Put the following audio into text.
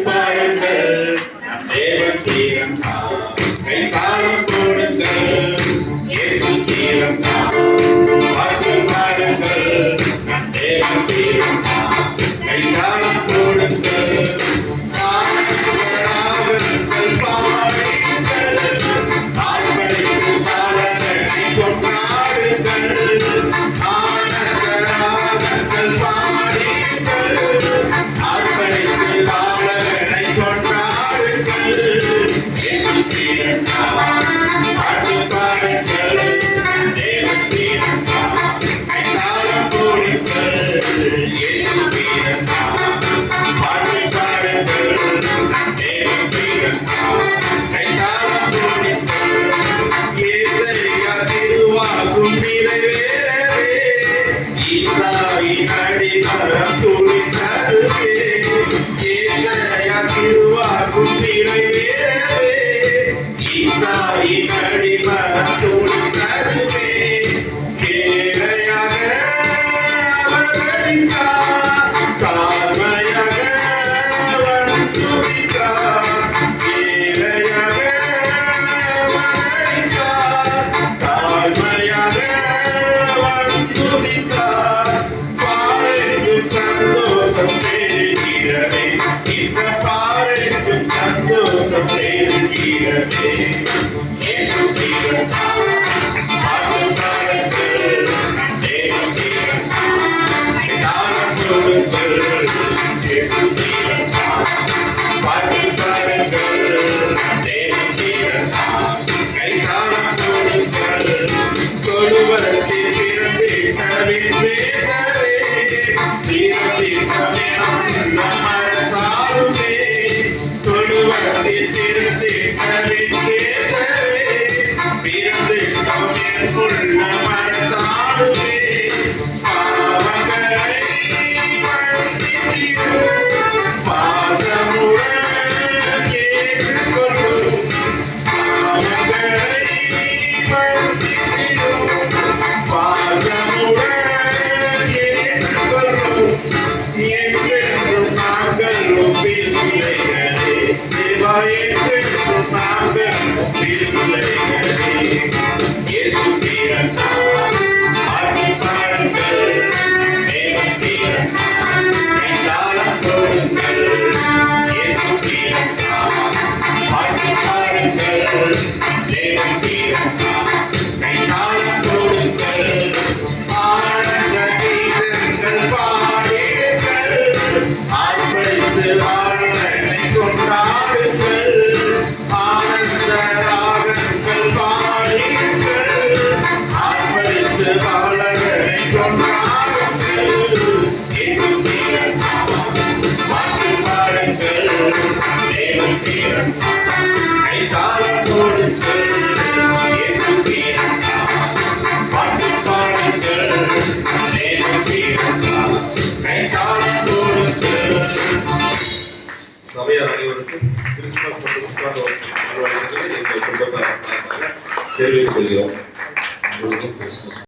பாடுங்கள் நம் தேவன் தீரம் தான் கைத்தாளம் போடுங்கள் இயேசு தீரம் தான் பாட்டு பாடுங்கள் நம் தேவன் தீரம் தான் கைத்தாளம் போடுங்கள் ராகங்கள் பாடுங்கள் ஆர்ப்பரித்து பாடலை கொண்டாடுங்கள் ராகங்கள் பாடுங்கள் ஆர்ப்பரித்து பாடலை கொண்டாடுங்கள் இயேசு தீரம் தான் பாட்டு பாடுங்கள் தேவன் தீரம் தான் கைத்தாளம் போடுங்கள் இயேசு தீரம் தான் பாட்டு பாடுங்கள் தேவன் தீரம் தான் கைத்தாளம் போடுங்கள் இயேசையா திருவாக்கும் நிறைவேறவே ஈசாயின் அடிமரம் துணிந்ததுவே இயேசையா திருவாக்கும் நிறைவேறவே ஈசாயின் அடிமரம் துணிந்ததுவே கேளையாக அவதரித்தார் தாழ்மையாக அவன் துணிந்தார் கேளையாக அவதரித்தார் தாழ்மையாக அவன் துணிந்தார் பாருக்கும் சந்தோஷம் பெருகிறதே இந்த பாருக்கும் சந்தோஷம் பெருகிறதே இயேசு தீரம் பாட்டு பாடுங்கள் தேவன் தீரம் கைத்தாளம் போடுங்கள் இயேசு தீரம் பாட்டு பாடுங்கள் தேவன் தீரம் கைத்தாளம் போடுங்கள் தொழுவத்தில் பிறந்து தவிர்த்தே தீரத்திற்கமே நம் அரசாளுமே தொழுவத்தில் பிறந்து தவிர்த்தே பிறந்து உள்ள மனசாளுமே பாவங்களை பாசமுடன் ஏற்றுக்கொள்ளும் பாவங்களை பாசமுடன் ஏற்றுக்கொள்ளும் என்றென்றும் நாங்கள் பிள்ளைகளே தேவா என்றென்றும் நாங்கள் பிள்ளைகளே இயேசு தீரம் பாட்டு பாடுங்கள் தேவன் தீரம் கைத்தாளம் போடுங்கள் இயேசு தீரம் பாட்டு பாடுங்கள் தேவன் தீரம் கைத்தாளம் போடுங்கள் ஆனந்த கீதங்கள் பாடுங்கள் ஆர்ப்பரித்து வாழ்வை கொண்டாடுங்கள் ஆனந்த ராகங்கள் பாடுங்கள் ஆர்ப்பரித்து வாழ்வை கொண்டாடுங்கள் இயேசு தீரம் பாட்டு பாடுங்கள் தேவன் தீரம் கைத்தாளம் போடுங்கள் இயேசு தீரம் பாட்டு பாடுங்கள் தேவன் தீரம் கைத்தாளம் போடுங்கள். சபையார் அனைவருக்கும் கிறிஸ்துமஸ் மற்றும் புத்தாண்டு நல்வாழ்த்துக்களை எங்கள் குடும்பத்தார் தெரிவித்துக் கொள்கிறோம்.